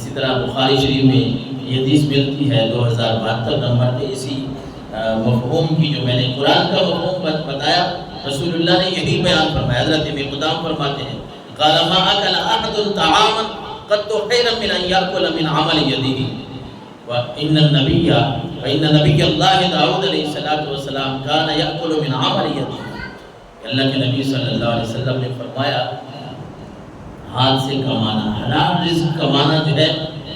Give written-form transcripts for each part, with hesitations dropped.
اسی طرح بخاری شریف میں یہ حدیث ملتی ہے 2072 نمبر پہ، اسی مفہوم کی جو میں نے قرآن کا مفہوم بتایا، رسول اللہ نے یہی بیان فرمایا۔ حضرت مقدام فرماتے ہیں قال ما اکل احد طعاما قد خيرا من ان ياكل من عمل يده وان نبی اللہ داؤد علیہ السلام كان ياكل من عمل يده۔ اللہ کے نبی صلی اللہ علیہ وسلم نے فرمایا ہاتھ سے کمانا، حلال رزق کمانا جو ہے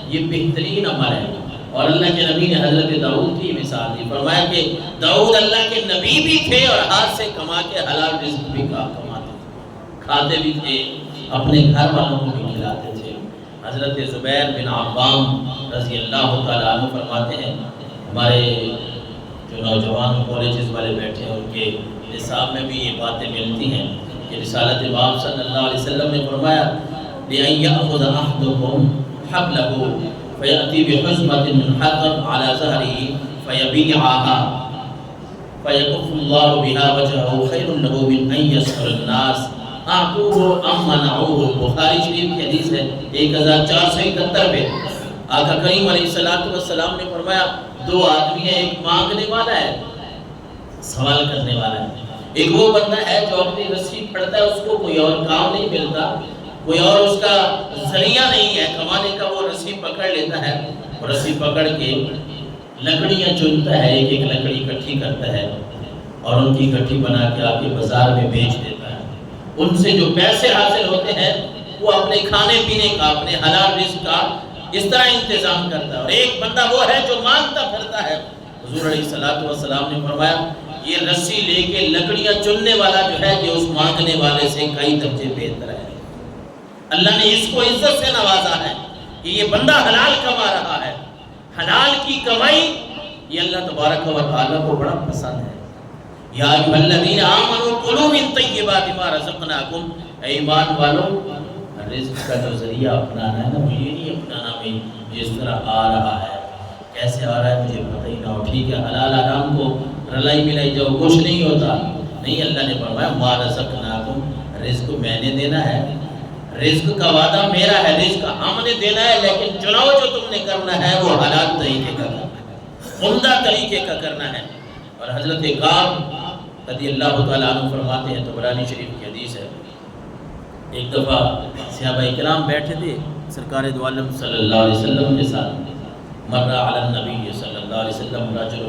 یہ بہترین عمل ہے۔ اور اللہ کے نبی نے حضرت داؤد کی مثال دی، فرمایا کہ داؤد اللہ کے نبی بھی تھے اور ہاتھ سے کما کے حلال رزق بھی کماتے تھے، کھاتے بھی تھے، اپنے گھر والوں کو بھی کھلاتے تھے۔ حضرت زبیر بن عوام رضی اللہ تعالیٰ عنہ فرماتے ہیں، ہمارے جو نوجوان کالجز والے بیٹھے ہیں ان کے نصاب میں بھی یہ باتیں ملتی ہیں کہ رسالت امام صلی اللہ علیہ وسلم نے فرمایا لِأَنْ يَأْخُذَ أَحْدُكُمْ حَبْلَهُ فَيَأْتِي بِحُزْمَةٍ مِّنْ حَطَبٍ عَلَى ظَهْرِهِ فَيَبِيعَهَا فَيَكُفُّ اللَّهُ بِهَا وَجْهَهُ خَيْرٌ لَهُ مِنْ أَنْ يَسْأَلَ النَّاسَ أَعْطُوهُ أَمْ مَنَعُوهُ۔ بخاری شریف کی حدیث ہے 1471 پہ آقا کریم علیہ السلام نے فرمایا دو آدمی ہیں، ایک مانگنے والا ہے، سوال کرنے والا ہے، ایک وہ بندہ ہے جو اپنی رسی پھڑتا ہے، اس کو کوئی اور کام نہیں ملتا، کوئی اور اس کا ذریعہ نہیں ہے کمانے کا، وہ رسی پکڑ لیتا ہے، رسی پکڑ کے لکڑیاں چنتا ہے، ایک ایک لکڑی اکٹھی کرتا ہے اور ان کی اکٹھی بنا کے آ کے بازار میں بیچ دیتا ہے۔ ان سے جو پیسے حاصل ہوتے ہیں وہ اپنے کھانے پینے کا، اپنے حلال رزق کا اس طرح انتظام کرتا ہے۔ اور ایک بندہ وہ ہے جو مانگتا پھرتا ہے۔ حضور علیہ السلام نے فرمایا یہ رسی لے کے لکڑیاں چننے والا جو ہے یہ اس مانگنے والے سے کئی درجے بہتر ہے۔ اللہ نے اس کو عزت سے نوازا ہے کہ یہ بندہ حلال کما رہا ہے۔ حلال کی کمائی یہ اللہ تبارک و تعالیٰ کو بڑا پسند ہے۔ یا ایھا الذین آمنوا کلوا من طیبات ما رزقناکم، اے ایمان والو رزق کا جو ذریعہ اپنانا ہے نا، وہ یہ نہیں اپنانا بھی جس طرح آ رہا ہے، کیسے آ رہا ہے مجھے پتہ ہی نہ ہو، ٹھیک ہے حلال حرام کو رلائی ملائی جب کچھ نہیں ہوتا، نہیں، اللہ نے فرمایا ما رزقناکم، رزق میں نے دینا ہے، رزق کا وعدہ میرا ہے، رزق ہم نے دینا ہے، لیکن چناؤ جو تم نے کرنا ہے وہ حلال طریقے کا کرنا ہے، عمدہ طریقے کا کرنا ہے۔ اور حضرت کعب رضی اللہ تعالیٰ عنہ فرماتے ہیں، طبرانی شریف کی حدیث ہے، ایک دفعہ صحابہ کرام بیٹھے تھے سرکار دو عالم صلی اللہ علیہ وسلم کے ساتھ، مر علی النبی صلی اللہ علیہ وسلم رجل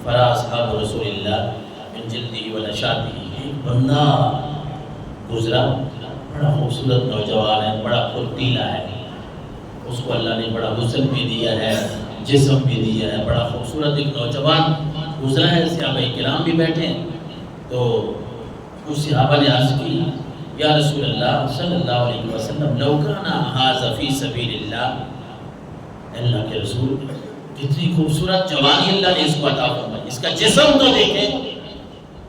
فرا اصحاب رسول اللہ من جلدہ و نشاطہ، ایک بندہ گزرا، بڑا خوبصورت نوجوان ہے، بڑا پھرتیلا ہے، اس کو اللہ نے بڑا حسن بھی دیا ہے، جسم بھی دیا ہے، بڑا خوبصورت ایک نوجوان گزرا ہے، صحابہ کرام بھی بیٹھے ہیں۔ تو اس صحابہ نے عرض کی یا رسول اللہ صلی اللہ علیہ وسلم لو کان ھذا فی سبیل اللہ، اللہ کے رسول کتنی خوبصورت جوانی اللہ نے اس کو عطا فرمائی، اس کا جسم تو دیکھیں،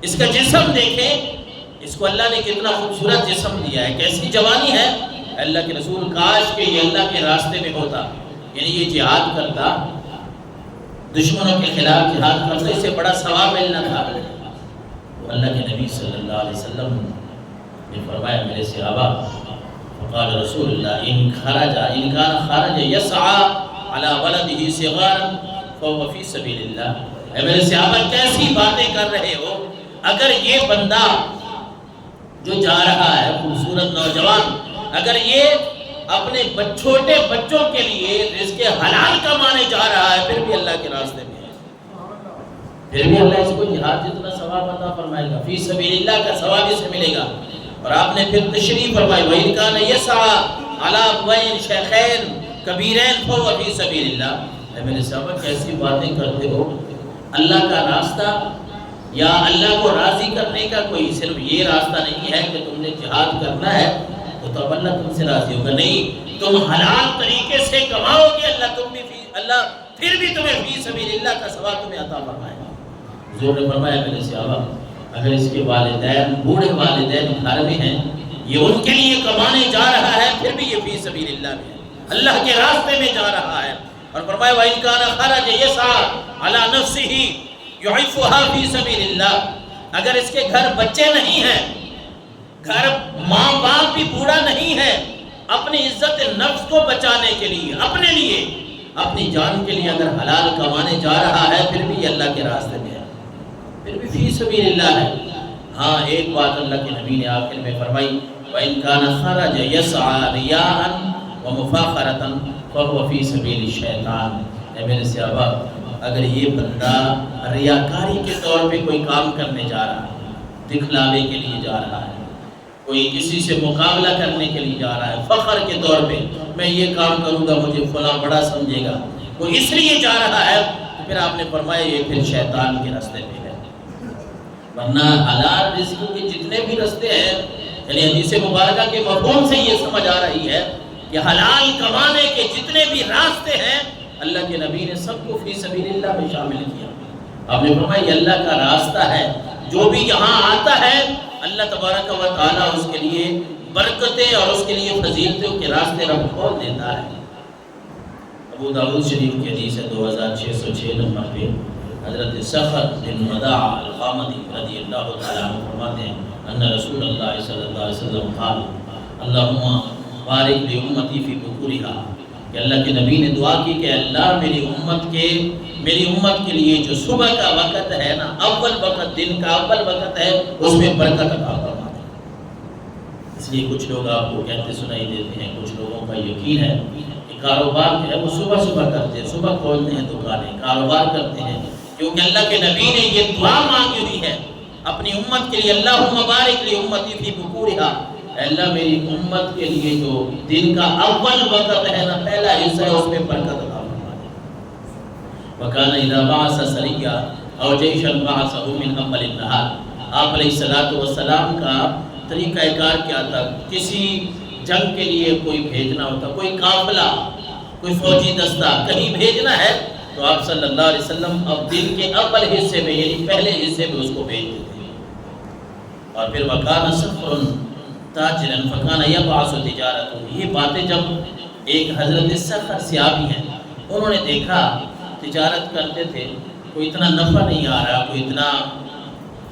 اس کا جسم دیکھیں، اس کو اللہ نے کتنا خوبصورت جسم دیا ہے، کیسی جوانی ہے۔ اللہ کے رسول کاش کہ یہ اللہ کے راستے میں ہوتا، یعنی یہ جہاد کرتا، دشمنوں کے خلاف جہاد کرتا، اس سے بڑا ثواب ملنا تھا۔ تو اللہ کے نبی صلی اللہ علیہ وسلم نے فرمایا میرے صحابہ، فقال رسول اللہ ان کان خرج یسعى علی ولدہ صغارا فهو فی سبیل اللہ۔ اے میرے صحابہ کیسی باتیں کر رہے ہو، اگر یہ بندہ جو جا رہا ہے خوبصورت نوجوان، اگر یہ اپنے چھوٹے بچوں کے لیے رزق حلال کمانے جا رہا ہے، پھر بھی اللہ کے راستے میں ہے، پھر بھی اللہ اس کو جہاد جتنا ثواب عطا فرمائے گا، فی سبیل اللہ کا ثواب اسے ملے گا۔ اور آپ نے پھر تشریح فرمائی وَإِنْ كَانَ يَسْعَى عَلَى أَبْوَيْنِ شَيْخَيْنِ كَبِيرَيْنِ فَهُوَ فِي سَبِيلِ اللَّهِ۔ اے میرے صحابہ کیسی باتیں کرتے ہو، اللہ کا راستہ یا اللہ کو راضی کرنے کا کوئی صرف یہ راستہ نہیں ہے کہ تم نے جہاد کرنا ہے تو تب اللہ تم سے راضی ہوگا، نہیں، تم حلال طریقے سے کماؤ گے، اللہ پھر بھی تمہیں فی سبیل اللہ کا ثواب تمہیں عطا فرمائے گا۔ حضور نے فرمایا میرے صحابہ اگر اس کے والدین بوڑھے والدین گھر میں ہیں، یہ ان کے لیے کمانے جا رہا ہے، پھر بھی یہ فی سبیل اللہ میں ہے، اللہ کے راستے میں جا رہا ہے۔ اور فرمایا وَإِنْ كَانَ خَرَجَ يَسْعَى عَلَى نَفْسِهِ يُعِفُّهَا فِي سَبِيلِ اللَّهِ، اگر اس کے گھر بچے نہیں ہیں، گھر ماں باپ بھی بوڑھا نہیں ہے، اپنی عزت نفس کو بچانے کے لیے، اپنے لیے، اپنی جان کے لیے اگر حلال کمانے جا رہا ہے پھر بھی اللہ کے راستے میں ہے، پھر بھی فی سبیل اللہ ہے۔ ہاں ایک بات اللہ کے نبی نے آخر میں فرمائی، وَإِنْ كَانَ خَرَجَ يَسْعَى رِيَاءً وَمُفَاخَرَةً فَهُوَ فِي سَبِيلِ الشَّيْطَانِ۔ اے میرے صحابہ، اگر یہ بندہ ریاکاری کے طور پہ کوئی کام کرنے جا رہا ہے، دکھلاوے کے لیے جا رہا ہے، کوئی کسی سے مقابلہ کرنے کے لیے جا رہا ہے، فخر کے طور پہ میں یہ کام کروں گا مجھے فلاں بڑا سمجھے گا، کوئی اس لیے جا رہا ہے، تو پھر آپ نے فرمایا یہ پھر شیطان کے راستے پہ ہے۔ ورنہ حلال رزق کے جتنے بھی راستے ہیں، یعنی حدیث مبارکہ کے مفہوم سے یہ سمجھ آ رہی ہے کہ حلال کمانے کے جتنے بھی راستے ہیں اللہ کے نبی نے سب کو فی سبیل اللہ میں شامل کیا۔ آپ نے فرمایا یہ اللہ کا راستہ ہے، جو بھی یہاں آتا ہے اللہ تبارک و تعالیٰ اس کے لیے برکتیں اور اس کے لیے فضیلتوں کے راستے رب کھول دیتا ہے۔ ابو داؤد شریف کی حدیث ہے 2606 نمبر پہ، حضرت سخر بن مداع الغامدی رضی اللہ تعالیٰ عنہ فرماتے ہیں ان رسول اللہ صلی اللہ علیہ وسلم قال اللہم بارک لی امتی فی بکورہا، کہ اللہ کے نبی نے دعا کی کہ اللہ میری امت کے لیے جو صبح کا وقت ہے نا، اول وقت، دن کا اول وقت ہے، اس میں برکت عطا فرما دے۔ اس لیے کچھ لوگ آپ کو کہتے سنائی دیتے ہیں، کچھ لوگوں کا یقین ہے کہ کاروبار جو ہے وہ صبح کرتے ہیں، صبح کھولتے ہیں دکانیں، کاروبار کرتے ہیں، کیونکہ اللہ کے نبی نے یہ دعا مانگی ہوئی ہے اپنی امت کے لیے، اللہم بارک لی امتی فی بکورہا، اے اللہ میری امت کے لیے جو دن کا اول وقت ہے نا، پہلا حصہ ہے، اس میں برکت عطا فرما دے۔ وَكَانَ إِذَا بَعَثَ سَرِيًّا أَوْ جَيْشًا بَعَثَهُ مِنْ أَوَّلِ النَّهَارِ، آپ علیہ السلام کا طریقہ کار کیا تھا، کسی جنگ کے لیے کوئی بھیجنا ہوتا، کوئی قافلہ، کوئی فوجی دستہ کہیں بھیجنا ہے تو آپ صلی اللہ علیہ وسلم اب دن کے اول حصے میں، یعنی پہلے حصے میں اس کو بھیج دیتے ہیں۔ اور پھر وَكَانَ صَخْرٌ تاجرن فکان یبعث تجارت، یہ باتیں جب ایک حضرت سخر صحابی ہیں انہوں نے دیکھا تجارت کرتے تھے، کوئی اتنا نفع نہیں آ رہا، کوئی اتنا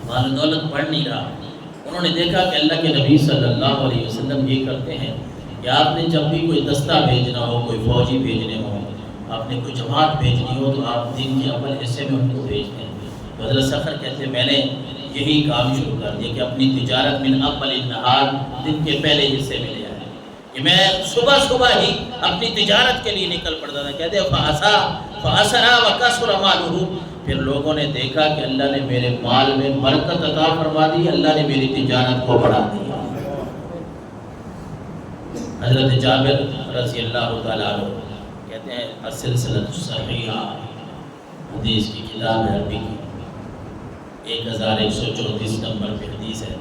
مال دولت بڑھ نہیں رہا، انہوں نے دیکھا کہ اللہ کے نبی صلی اللہ علیہ وسلم یہ کرتے ہیں کہ آپ نے جب بھی کوئی دستہ بھیجنا ہو، کوئی فوجی بھیجنے ہو، آپ نے کوئی جماعت بھیجنی ہو تو آپ دن کے اول حصے میں ان کو بھیجتے ہیں۔ حضرت سخر کہتے ہیں میں نے یہی کام شروع کر دیا کہ اپنی تجارت من اول النہار، دن کے پہلے حصے میں لے آیا کہ میں صبح ہی اپنی تجارت کے لیے نکل پڑتا تھا۔ کہتے ہیں فَأَسَرَا وَكَسُرَ مَالُهُ، پھر لوگوں نے دیکھا کہ اللہ نے میرے مال میں برکت عطا فرما دی، اللہ نے میری تجارت کو بڑھا دیا۔ حضرت جابر رضی اللہ تعالیٰ عنہ کہتے ہیں السلسلۃ الصحیحہ، حدیث کی کتاب ہے عربی کی، 1134 نمبر پہ حدیث ہے۔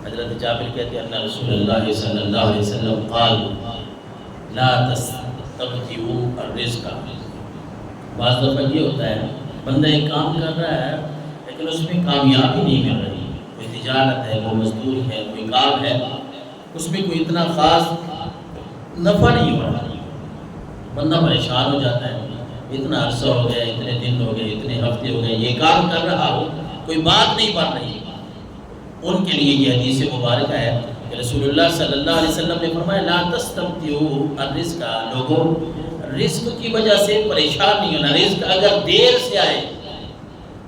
حضرت جابر کہتے ہیں ان رسول اللہ صلی اللہ علیہ وسلم قال لا تستبطئوا الرزق، بعض دفعہ یہ ہوتا ہے بندہ ایک کام کر رہا ہے لیکن اس میں کامیابی نہیں مل رہی، کوئی تجارت ہے، کوئی مزدوری ہے، کوئی کام ہے، اس میں کوئی اتنا خاص نفع نہیں ہو رہا، بندہ پریشان ہو جاتا ہے، اتنا عرصہ ہو گیا، اتنے دن ہو گئے، اتنے ہفتے ہو گئے، یہ کام کر رہا ہو، کوئی بات نہیں بن رہی، ان کے لیے یہ حدیث مبارکہ ہے کہ رسول اللہ صلی اللہ علیہ وسلم نے فرمایا لا تستبطئوا الرزق، لوگوں رزق کی وجہ سے پریشان نہیں ہونا، رزق اگر دیر سے آئے،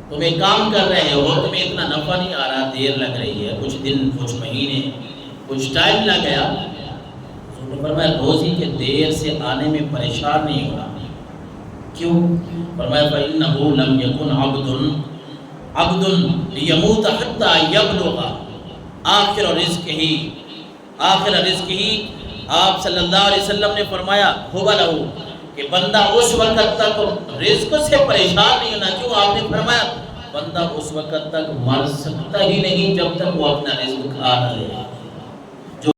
تم ایک کام کر رہے ہو، تمہیں اتنا نفع نہیں آ رہا، دیر لگ رہی ہے، کچھ دن، کچھ مہینے، کچھ ٹائم لگ گیا، رسول نے فرمایا روزی کے دیر سے آنے میں پریشان نہیں ہونا۔ کیوں؟ فرمایا فَإِنَّهُ لَمْ يَكُنْ عبد لیموت حتی یبلغ آخر رزق ہی، آپ صلی اللہ علیہ وسلم نے فرمایا هو له، کہ بندہ اس وقت تک رزق سے پریشان نہیں ہونا۔ کیوں؟ آپ نے فرمایا بندہ اس وقت تک مر سکتا ہی نہیں جب تک وہ اپنا رزق کھا نہ لے۔